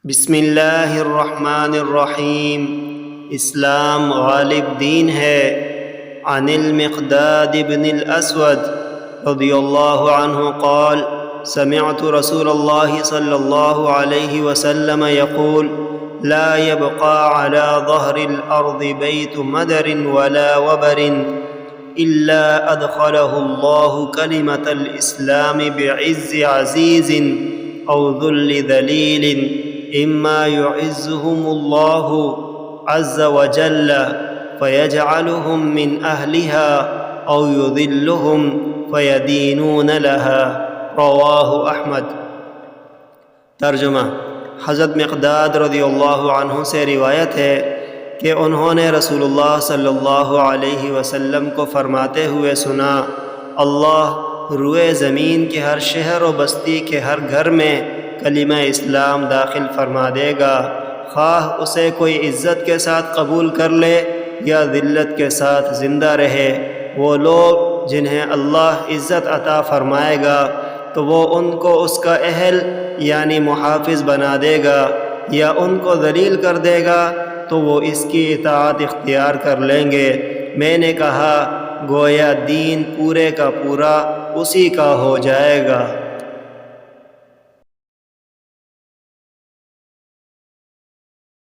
بسم اللہ الرحمن الرحیم۔ اسلام غالب دین ہے۔ عن المقداد بن الاسود رضی اللہ عنہ قال سمعت رسول اللہ صلی اللہ علیہ وسلم يقول لا يبقى على ظهر الأرض بيت مدر ولا وبر إلا أدخله الله كلمة الإسلام بعز عزيز أو ذل ذليل إما يعزهم الله عز وجل فيجعلهم من أهلها أو يذلهم فيدينون لها۔ رواہ احمد۔ ترجمہ: حضرت مقداد رضی اللہ عنہ سے روایت ہے کہ انہوں نے رسول اللہ صلی اللہ علیہ وسلم کو فرماتے ہوئے سنا، اللہ روئے زمین کے ہر شہر و بستی کے ہر گھر میں کلمہ اسلام داخل فرما دے گا، خواہ اسے کوئی عزت کے ساتھ قبول کر لے یا ذلت کے ساتھ زندہ رہے۔ وہ لوگ جنہیں اللہ عزت عطا فرمائے گا تو وہ ان کو اس کا اہل یعنی محافظ بنا دے گا، یا ان کو ذلیل کر دے گا تو وہ اس کی اطاعت اختیار کر لیں گے۔ میں نے کہا گویا دین پورے کا پورا اسی کا ہو جائے گا۔